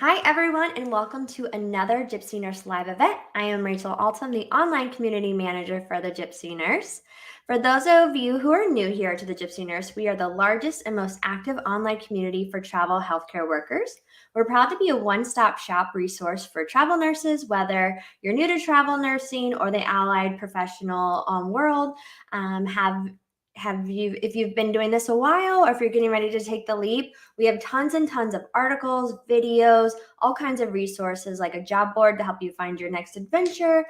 Hi, everyone, and welcome to another Gypsy Nurse live event. I am Rachel Altum, the online community manager for the Gypsy Nurse. For those of you who are new here to the Gypsy Nurse, we are the largest and most active online community for travel healthcare workers. We're proud to be a one-stop shop resource for travel nurses, whether you're new to travel nursing or the allied professional world. If you've been doing this a while, or if you're getting ready to take the leap, we have tons and tons of articles, videos, all kinds of resources like a job board to help you find your next adventure,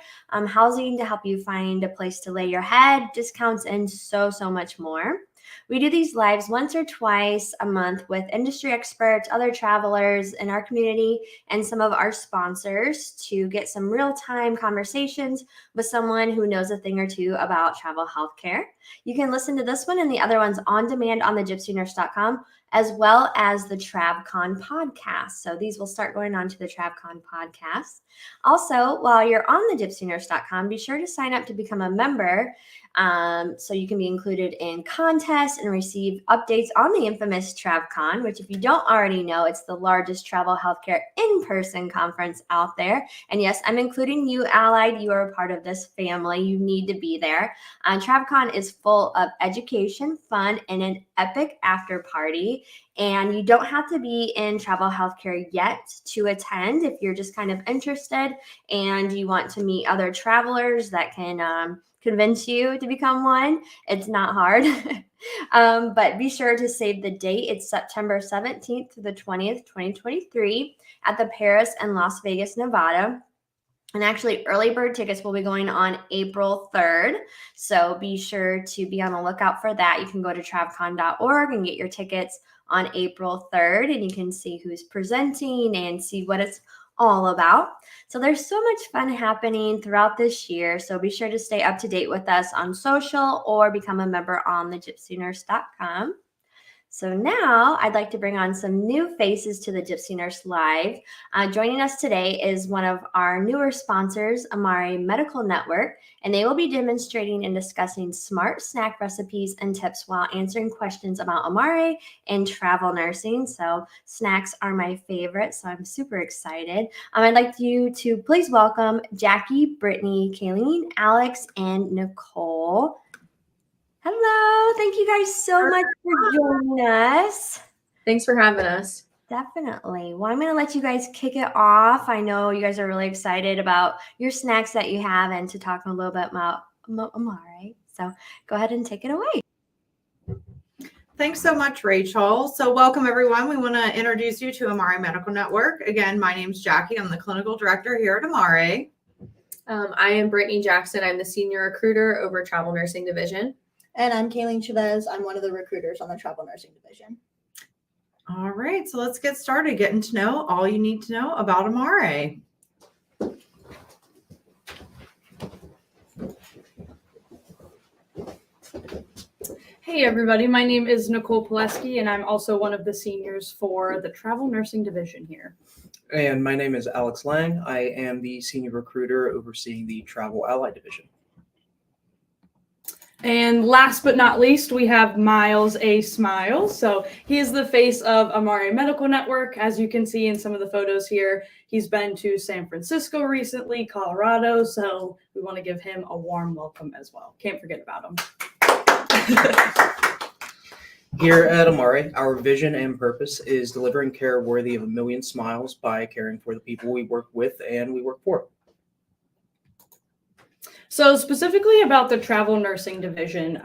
housing to help you find a place to lay your head, discounts, and so much more. We do these lives once or twice a month with industry experts, other travelers in our community, and some of our sponsors to get some real-time conversations with someone who knows a thing or two about travel healthcare. You can listen to this one and the other ones on demand on the gypsynurse.com, as well as the TravCon podcast. So these will start going on to the TravCon podcast. Also, while you're on the gypsynurse.com, be sure to sign up to become a member so you can be included in contests and receive updates on the infamous TravCon, which if you don't already know, it's the largest travel healthcare in-person conference out there. And yes, I'm including you, Allied. You are a part of this family. You need to be there. TravCon is full of education, fun, and an epic after party. And you don't have to be in travel healthcare yet to attend if you're just kind of interested and you want to meet other travelers that can convince you to become one. It's not hard. But be sure to save the date. It's September 17th to the 20th, 2023 at the Paris and Las Vegas, Nevada. And actually, early bird tickets will be going on April 3rd. So be sure to be on the lookout for that. You can go to travcon.org and get your tickets on April 3rd, and you can see who's presenting and see what it's all about. So there's so much fun happening throughout this year. So be sure to stay up to date with us on social or become a member on the gypsynurse.com. So now I'd like to bring on some new faces to the Gypsy Nurse Live. Joining us today is one of our newer sponsors, Amare Medical Network, and they will be demonstrating and discussing smart snack recipes and tips while answering questions about Amare and travel nursing. So snacks are my favorite, so I'm super excited. I'd like you to please welcome Jackie, Brittany, Kayleen, Alex, and Nicole. Hello. Thank you guys so much for joining us. Thanks for having us. Definitely. Well, I'm going to let you guys kick it off. I know you guys are really excited about your snacks that you have and to talk a little bit about Amare. So go ahead and take it away. Thanks so much, Rachel. So welcome, everyone. We want to introduce you to Amare Medical Network. Again, my name's Jackie. I'm the clinical director here at Amare. I am Brittany Jackson. I'm the senior recruiter over Travel Nursing Division. And I'm Kayleen Chavez. I'm one of the recruiters on the Travel Nursing Division. All right, so let's get started getting to know all you need to know about Amare. Hey everybody, my name is Nicole Pileski and I'm also one of the seniors for the Travel Nursing Division here. And my name is Alex Lang. I am the senior recruiter overseeing the Travel Allied Division. And last but not least, we have Miles A. Smiles. So he is the face of Amare Medical Network. As you can see in some of the photos here, he's been to San Francisco recently, Colorado. So we want to give him a warm welcome as well. Can't forget about him. Here at Amare, our vision and purpose is delivering care worthy of a million smiles by caring for the people we work with and we work for. So specifically about the Travel Nursing Division,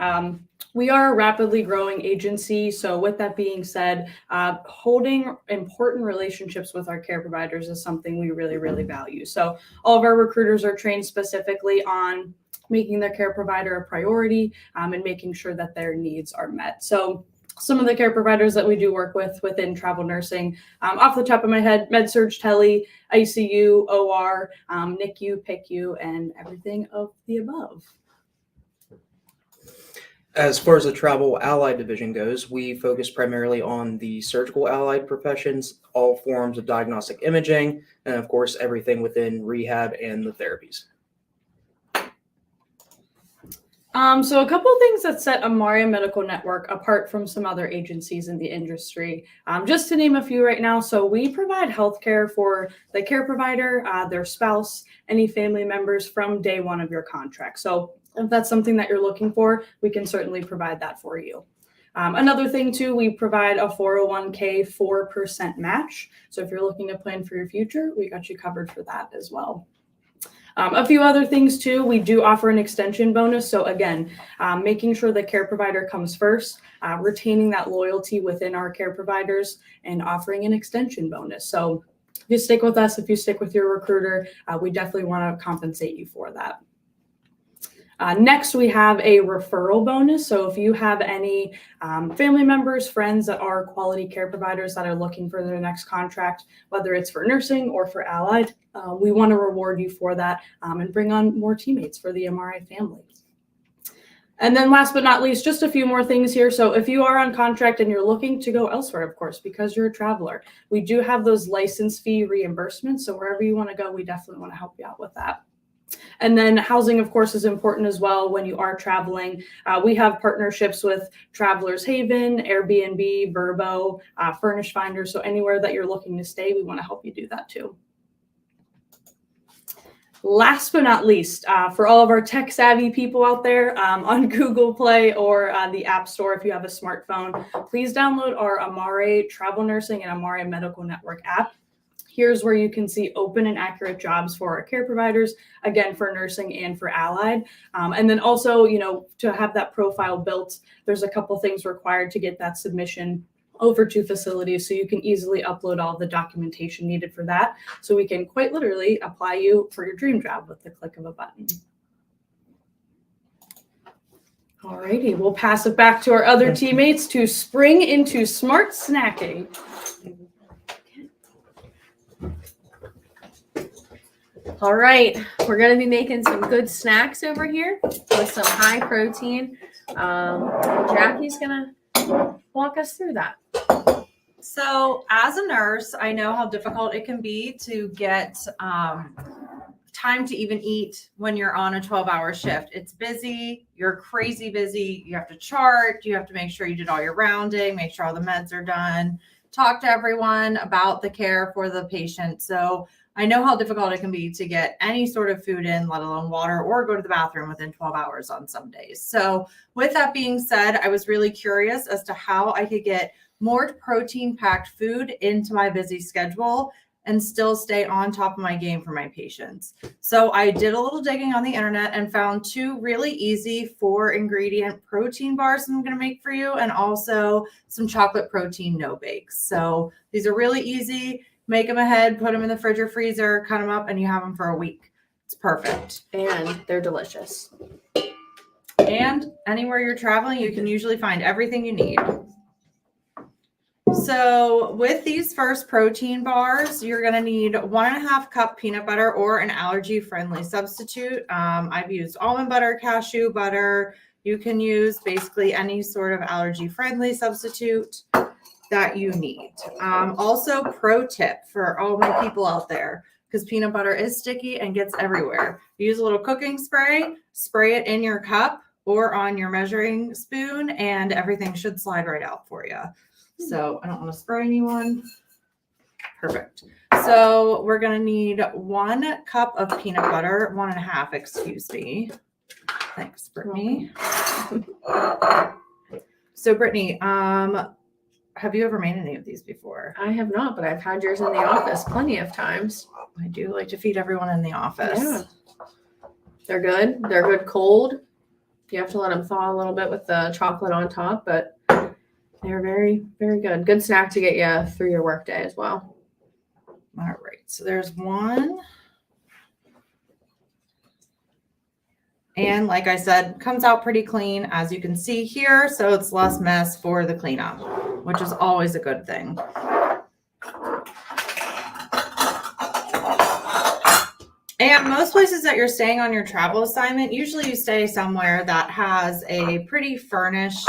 we are a rapidly growing agency. So with that being said, holding important relationships with our care providers is something we really, really value. So all of our recruiters are trained specifically on making their care provider a priority and making sure that their needs are met. So some of the care providers that we do work with within travel nursing, off the top of my head, med-surg, tele, ICU, OR, NICU, PICU, and everything of the above. As far as the Travel Allied Division goes, we focus primarily on the surgical allied professions, all forms of diagnostic imaging, and of course, everything within rehab and the therapies. So a couple of things that set Amare Medical Network apart from some other agencies in the industry, just to name a few right now. So we provide healthcare for the care provider, their spouse, any family members from day one of your contract. So if that's something that you're looking for, we can certainly provide that for you. Another thing too, we provide a 401k 4% match. So if you're looking to plan for your future, we got you covered for that as well. A few other things too, we do offer an extension bonus. So again, making sure the care provider comes first, retaining that loyalty within our care providers, and offering an extension bonus. So if you stick with us, if you stick with your recruiter, we definitely want to compensate you for that. Next, we have a referral bonus. So if you have any family members, friends that are quality care providers that are looking for their next contract, whether it's for nursing or for allied, we want to reward you for that and bring on more teammates for the Amare family. And then last but not least, just a few more things here. So if you are on contract and you're looking to go elsewhere, of course, because you're a traveler, we do have those license fee reimbursements. So wherever you want to go, we definitely want to help you out with that. And then housing, of course, is important as well when you are traveling. We have partnerships with Travelers Haven, Airbnb, Vrbo, Furnish Finder. So anywhere that you're looking to stay, we want to help you do that too. Last but not least, for all of our tech savvy people out there on Google Play or the App Store, if you have a smartphone, please download our Amare Travel Nursing and Amare Medical Network app. Here's where you can see open and accurate jobs for our care providers, again, for nursing and for allied. And then also, to have that profile built, there's a couple things required to get that submission over to facilities, so you can easily upload all the documentation needed for that. So we can quite literally apply you for your dream job with the click of a button. Alrighty, we'll pass it back to our other teammates to spring into smart snacking. All right, we're going to be making some good snacks over here with some high protein. Jackie's going to walk us through that. So as a nurse, I know how difficult it can be to get time to even eat when you're on a 12-hour shift. It's busy. You're crazy busy. You have to chart. You have to make sure you did all your rounding, make sure all the meds are done, talk to everyone about the care for the patient. So I know how difficult it can be to get any sort of food in, let alone water, or go to the bathroom within 12 hours on some days. So with that being said, I was really curious as to how I could get more protein-packed food into my busy schedule and still stay on top of my game for my patients. So I did a little digging on the internet and found 2 really easy 4-ingredient protein bars I'm going to make for you, and also some chocolate protein no bakes. So these are really easy. Make them ahead, put them in the fridge or freezer, cut them up, and you have them for a week. It's perfect. And they're delicious. And anywhere you're traveling, you can usually find everything you need. So with these first protein bars, you're going to need 1.5 cup peanut butter or an allergy-friendly substitute. I've used almond butter, cashew butter. You can use basically any sort of allergy-friendly substitute that you need. Also, pro tip for all my people out there, because peanut butter is sticky and gets everywhere. Use a little cooking spray, spray it in your cup or on your measuring spoon, and everything should slide right out for you. So I don't want to spray anyone. Perfect. So we're going to need 1 cup of peanut butter, 1.5, excuse me. Thanks, Brittany. So Brittany, have you ever made any of these before? I have not, but I've had yours in the office plenty of times. I do like to feed everyone in the office. Yeah. They're good. They're good cold. You have to let them thaw a little bit with the chocolate on top, but they're very, very good. Good snack to get you through your workday as well. All right. So there's 1. And like I said, comes out pretty clean, as you can see here. So it's less mess for the cleanup, which is always a good thing. And most places that you're staying on your travel assignment, usually you stay somewhere that has a pretty furnished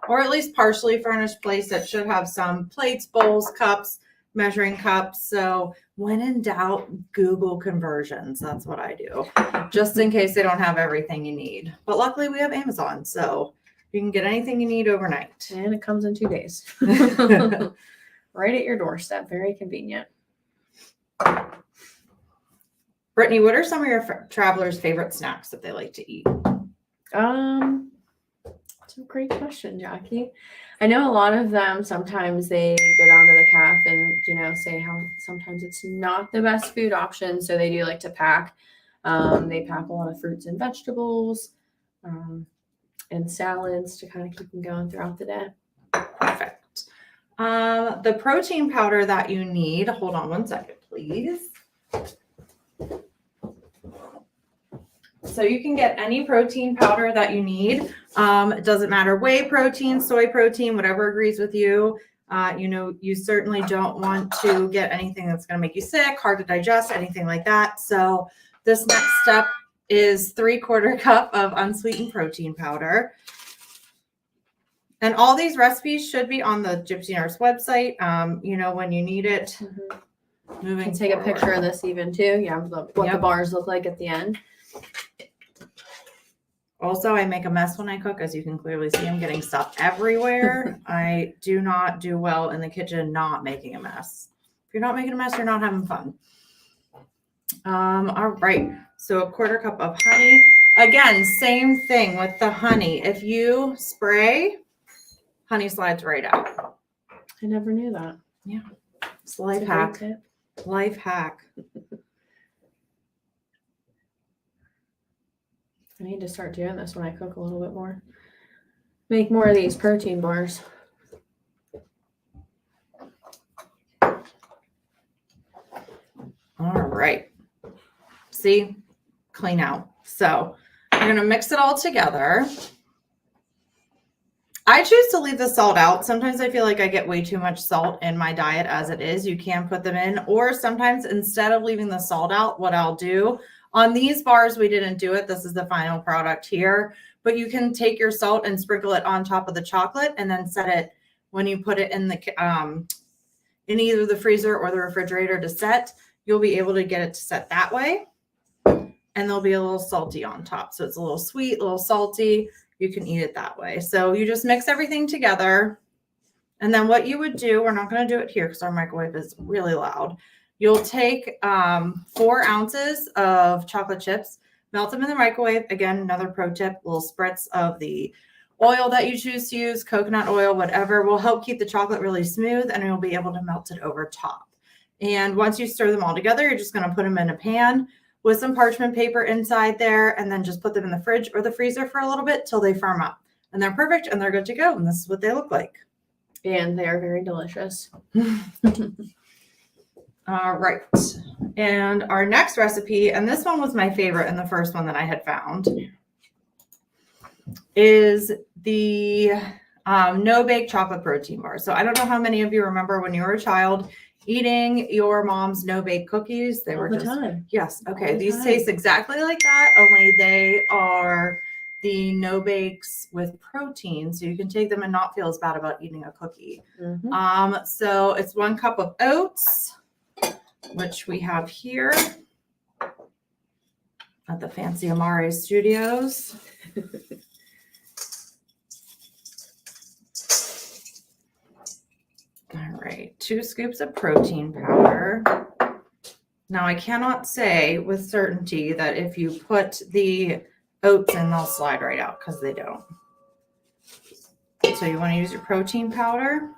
or at least partially furnished place that should have some plates, bowls, cups, measuring cups. So when in doubt, Google conversions. That's what I do, just in case they don't have everything you need. But luckily we have Amazon, so you can get anything you need overnight. And it comes in 2 days. Right at your doorstep. Very convenient. Brittany, what are some of your travelers' favorite snacks that they like to eat? It's a great question, Jackie. I know a lot of them, sometimes they go down to the calf and, say how sometimes it's not the best food option. So they do like to pack. They pack a lot of fruits and vegetables and salads to kind of keep them going throughout the day. Perfect. The protein powder that you need, hold on one second, please. So you can get any protein powder that you need. It doesn't matter, whey protein, soy protein, whatever agrees with you. You certainly don't want to get anything that's going to make you sick, hard to digest, anything like that. So this next step is 3/4 cup of unsweetened protein powder. And all these recipes should be on the Gypsy Nurse website, when you need it. You Moving can take a forward. picture of this even too. Yeah, what the Yep. bars look like at the end. Also, I make a mess when I cook, as you can clearly see. I'm getting stuff everywhere. I do not do well in the kitchen not making a mess. If you're not making a mess, you're not having fun. All right. So 1/4 cup of honey. Again, same thing with the honey. If you spray, honey slides right out. I never knew that. It's a life That's a hack. great tip. Life hack. I need to start doing this when I cook a little bit more. Make more of these protein bars. All right. See, clean out. So you're going to mix it all together. I choose to leave the salt out. Sometimes I feel like I get way too much salt in my diet as it is. You can put them in, or sometimes instead of leaving the salt out, what I'll do on these bars, we didn't do it. This is the final product here, but you can take your salt and sprinkle it on top of the chocolate and then set it when you put it in the, in either the freezer or the refrigerator to set. You'll be able to get it to set that way. And there'll be a little salty on top. So it's a little sweet, a little salty. You can eat it that way. So you just mix everything together. And then what you would do, we're not going to do it here because our microwave is really loud. You'll take 4 ounces of chocolate chips, melt them in the microwave. Again, another pro tip, little spritz of the oil that you choose to use, coconut oil, whatever, will help keep the chocolate really smooth, and you'll be able to melt it over top. And once you stir them all together, you're just going to put them in a pan with some parchment paper inside there, and then just put them in the fridge or the freezer for a little bit till they firm up. And they're perfect and they're good to go. And this is what they look like. And they are very delicious. All right. And our next recipe, and this one was my favorite and the first one that I had found, is the no-bake chocolate protein bar. So I don't know how many of you remember when you were a child eating your mom's no-bake cookies. They were All the just time. Yes. All Okay. the These time. taste exactly like that, only they are the no bakes with protein. So you can take them and not feel as bad about eating a cookie. Mhm. So it's 1 cup of oats, which we have here at the fancy Amare Studios. All right. 2 scoops of protein powder. Now, I cannot say with certainty that if you put the oats in, they'll slide right out, because they don't. So you want to use your protein powder.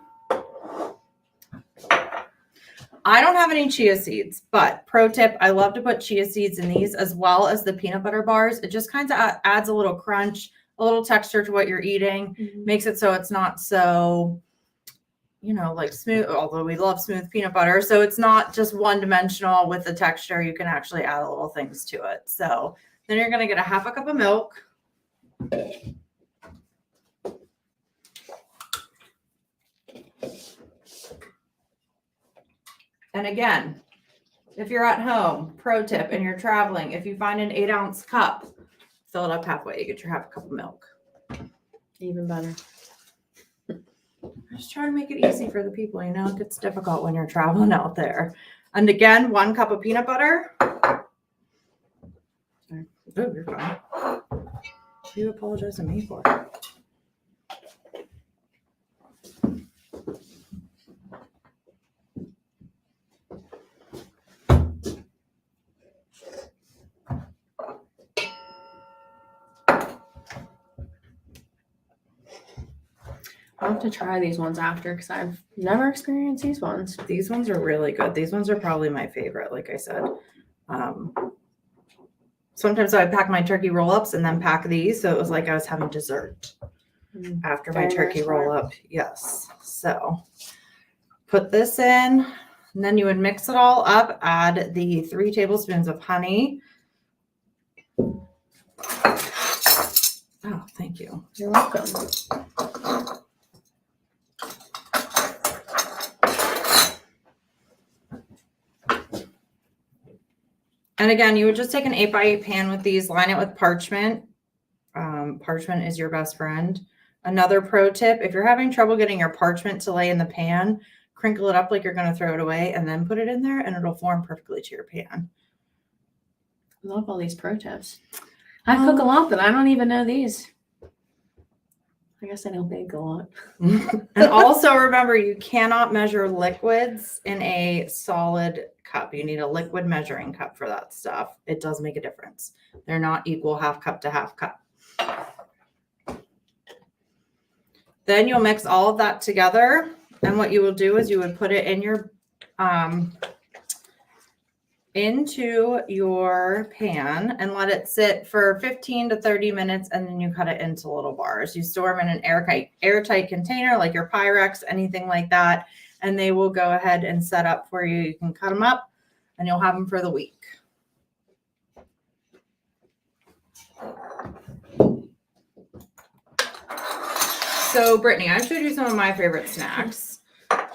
I don't have any chia seeds, but pro tip, I love to put chia seeds in these as well as the peanut butter bars. It just kind of adds a little crunch, a little texture to what you're eating, makes it so it's not so, like smooth, although we love smooth peanut butter. So it's not just one-dimensional with the texture. You can actually add little things to it. So then you're going to get a 1/2 cup of milk. And again, if you're at home, pro tip, and you're traveling, if you find an 8-ounce cup, fill it up halfway. You get your 1/2 cup of milk. Even better. Just try to make it easy for the people. You know, it gets difficult when you're traveling out there. And again, 1 cup of peanut butter. Sorry. Oh, you're fine. What are you apologizing to me for? I'll have to try these ones after because I've never experienced these ones. These ones are really good. These ones are probably my favorite, like I said. Sometimes I would pack my turkey roll-ups and then pack these. So it was like I was having dessert after my Very, turkey very smart. roll-up. Yes. So put this in, and then you would mix it all up. Add the 3 tablespoons of honey. Oh, thank you. You're welcome. And again, you would just take an 8x8 pan with these, line it with parchment. Parchment is your best friend. Another pro tip, if you're having trouble getting your parchment to lay in the pan, crinkle it up like you're going to throw it away and then put it in there and it'll form perfectly to your pan. I love all these pro tips. I cook a lot, but I don't even know these. I guess I don't bake a lot. And also remember, you cannot measure liquids in a solid cup. You need a liquid measuring cup for that stuff. It does make a difference. They're not equal half cup to half cup. Then you'll mix all of that together. And what you will do is you would put it in your into your pan and let it sit for 15 to 30 minutes, and then you cut it into little bars. You store them in an airtight container like your Pyrex, anything like that, and they will go ahead and set up for you. You can cut them up and you'll have them for the week. So Brittany, I showed you some of my favorite snacks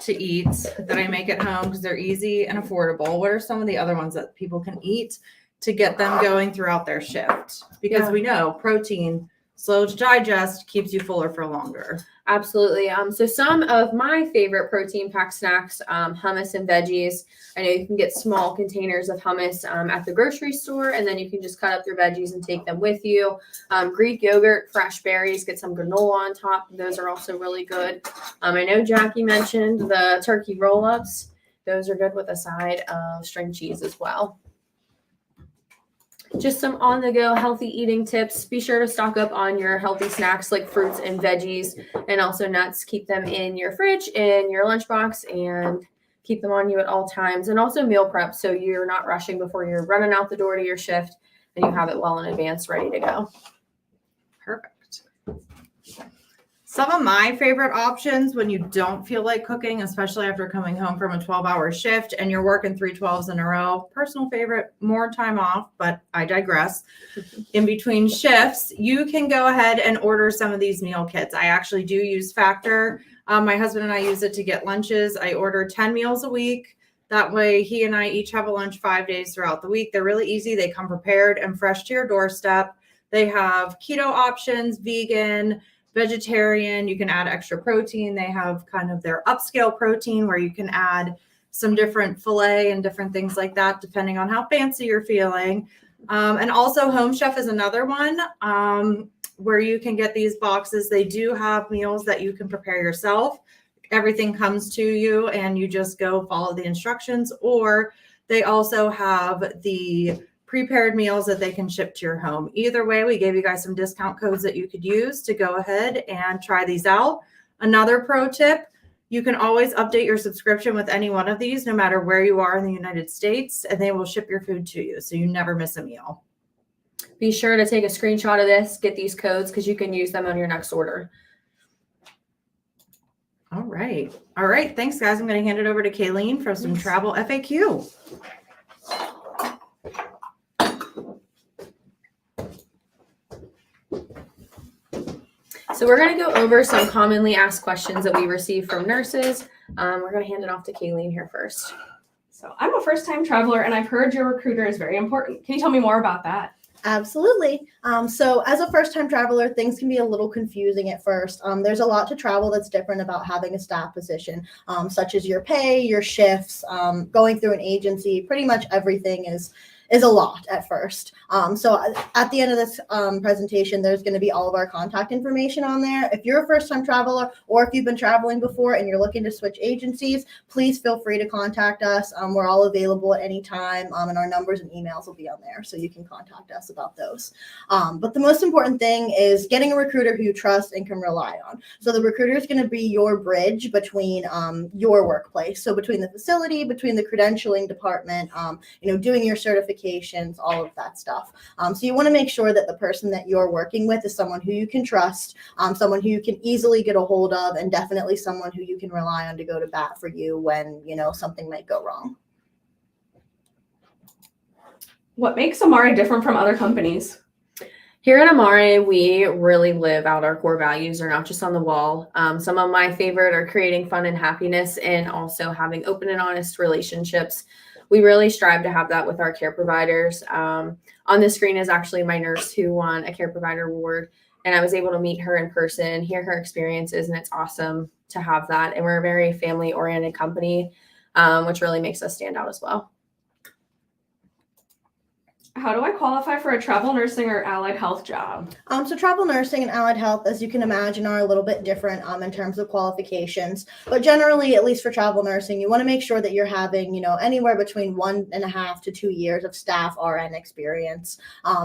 to eat that I make at home because they're easy and affordable. What are some of the other ones that people can eat to get them going throughout their shift? Because we know protein, slow to digest, keeps you fuller for longer. Absolutely. So some of my favorite protein packed snacks, hummus and veggies. I know you can get small containers of hummus at the grocery store, and then you can just cut up your veggies and take them with you. Greek yogurt, fresh berries, get some granola on top. Those are also really good. I know Jackie mentioned the turkey roll-ups. Those are good with a side of string cheese as well. Just some on-the-go healthy eating tips. Be sure to stock up on your healthy snacks like fruits and veggies and also nuts. Keep them in your fridge, in your lunchbox, and keep them on you at all times. And also meal prep so you're not rushing before you're running out the door to your shift and you have it well in advance ready to go. Perfect. Some of my favorite options when you don't feel like cooking, especially after coming home from a 12-hour shift and you're working 3 12s in a row, personal favorite, more time off, but I digress. In between shifts, you can go ahead and order some of these meal kits. I actually do use Factor. My husband and I use it to get lunches. I order 10 meals a week. That way he and I each have a lunch 5 days throughout the week. They're really easy. They come prepared and fresh to your doorstep. They have keto options, vegan, vegetarian. You can add extra protein. They have kind of their upscale protein where you can add some different filet and different things like that, depending on how fancy you're feeling. And also Home Chef is another one where you can get these boxes. They do have meals that you can prepare yourself. Everything comes to you and you just go follow the instructions, or they also have the prepared meals that they can ship to your home. Either way, we gave you guys some discount codes that you could use to go ahead and try these out. Another pro tip, you can always update your subscription with any one of these, no matter where you are in the United States, and they will ship your food to you, so you never miss a meal. Be sure to take a screenshot of this, get these codes because you can use them on your next order. All right. All right. Thanks, guys. I'm going to hand it over to Kayleen for some travel FAQ. So we're going to go over some commonly asked questions that we receive from nurses. We're going to hand it off to Kayleen here first. So I'm a first-time traveler, and I've heard your recruiter is very important. Can you tell me more about that? Absolutely. So as a first-time traveler, things can be a little confusing at first. There's a lot to travel that's different about having a staff position, such as your pay, your shifts, going through an agency. Pretty much everything is a lot at first. So at the end of this presentation, there's going to be all of our contact information on there. If you're a first-time traveler or if you've been traveling before and you're looking to switch agencies, please feel free to contact us. We're all available at any time, and our numbers and emails will be on there, so you can contact us about those. But the most important thing is getting a recruiter who you trust and can rely on. So the recruiter is going to be your bridge between your workplace, so between the facility, between the credentialing department, doing your certifications, all of that stuff. So you want to make sure that the person that you're working with is someone who you can trust, someone who you can easily get a hold of, and definitely someone who you can rely on to go to bat for you when, something might go wrong. What makes Amare different from other companies? Here at Amare, we really live out our core values. They're not just on the wall. Some of my favorite are creating fun and happiness and also having open and honest relationships. We really strive to have that with our care providers. On the screen is actually my nurse who won a care provider award, and I was able to meet her in person, hear her experiences, and it's awesome to have that. And we're a very family-oriented company, which really makes us stand out as well. How do I qualify for a travel nursing or allied health job? So travel nursing and allied health, as you can imagine, are a little bit different in terms of qualifications. But generally, at least for travel nursing, you want to make sure that you're having, anywhere between 1.5 to 2 years of staff RN experience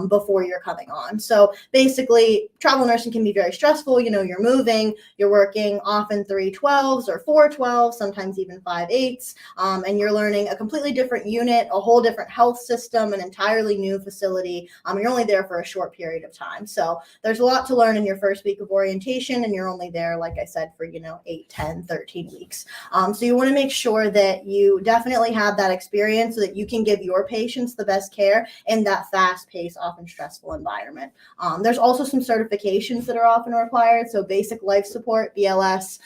before you're coming on. So basically, travel nursing can be very stressful. You're moving, you're working often 3/12s or 4/12s, sometimes even 5/8s, and you're learning a completely different unit, a whole different health system, an entirely new facility. You're only there for a short period of time. So there's a lot to learn in your first week of orientation, and you're only there, like I said, for, 8, 10, 13 weeks. So you want to make sure that you definitely have that experience so that you can give your patients the best care in that fast-paced, often stressful environment. There's also some certifications that are often required. So basic life support, BLS,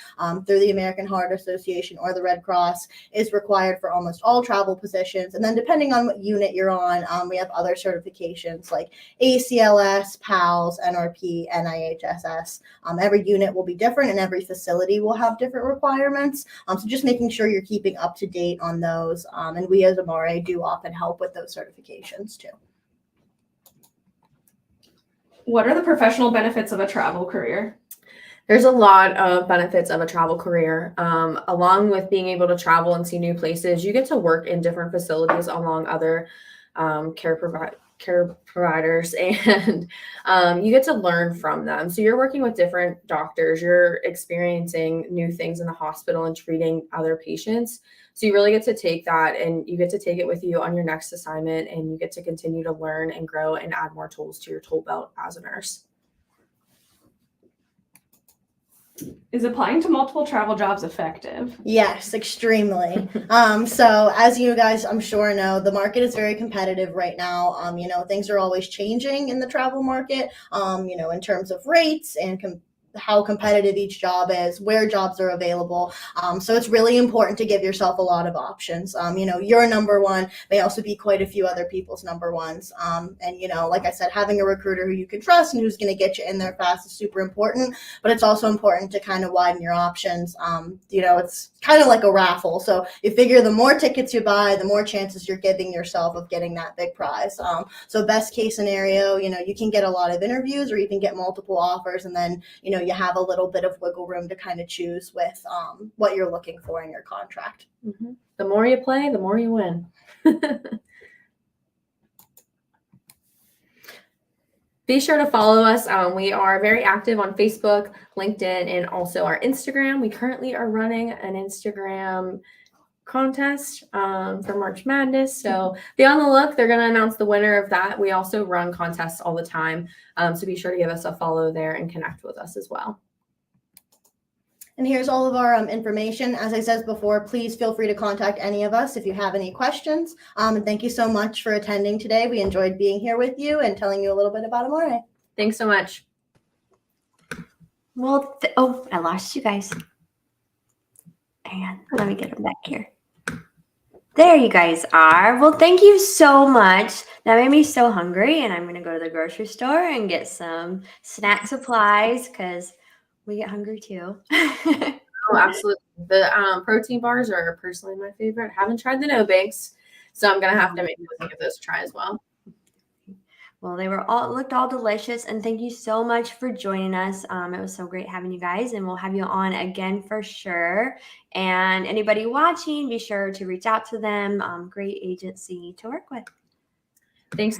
through the American Heart Association or the Red Cross is required for almost all travel positions. And then depending on what unit you're on, we have other certifications like ACLS, PALS, NRP, NIHSS. Every unit will be different and every facility will have different requirements. So just making sure you're keeping up to date on those. And we as Amare do often help with those certifications too. What are the professional benefits of a travel career? There's a lot of benefits of a travel career. Along with being able to travel and see new places, you get to work in different facilities along other care providers, and you get to learn from them. So you're working with different doctors, you're experiencing new things in the hospital and treating other patients. So you really get to take that and you get to take it with you on your next assignment, and you get to continue to learn and grow and add more tools to your tool belt as a nurse. Is applying to multiple travel jobs effective? Yes, extremely. So as you guys, I'm sure know, the market is very competitive right now. Things are always changing in the travel market, in terms of rates and how competitive each job is, where jobs are available. So it's really important to give yourself a lot of options. Your number one may also be quite a few other people's number ones. And, like I said, having a recruiter who you can trust and who's going to get you in there fast is super important. But it's also important to kind of widen your options. It's kind of like a raffle. So you figure the more tickets you buy, the more chances you're giving yourself of getting that big prize. So best case scenario, you can get a lot of interviews or you can get multiple offers, and then, you have a little bit of wiggle room to kind of choose with what you're looking for in your contract. Mm-hmm. The more you play, the more you win. Be sure to follow us. We are very active on Facebook, LinkedIn, and also our Instagram. We currently are running an Instagram contest for March Madness. So be on the look. They're going to announce the winner of that. We also run contests all the time. So be sure to give us a follow there and connect with us as well. And here's all of our information. As I said before, please feel free to contact any of us if you have any questions. And thank you so much for attending today. We enjoyed being here with you and telling you a little bit about Amare. Thanks so much. Well, I lost you guys. Hang on, let me get them back here. There you guys are. Well, thank you so much. That made me so hungry, and I'm going to go to the grocery store and get some snack supplies because we get hungry too. Oh, absolutely. The protein bars are personally my favorite. Haven't tried the no bakes, so I'm gonna have to give those a try as well. Well, they looked all delicious, and thank you so much for joining us. It was so great having you guys, and we'll have you on again for sure. And anybody watching, be sure to reach out to them. Great agency to work with. Thanks.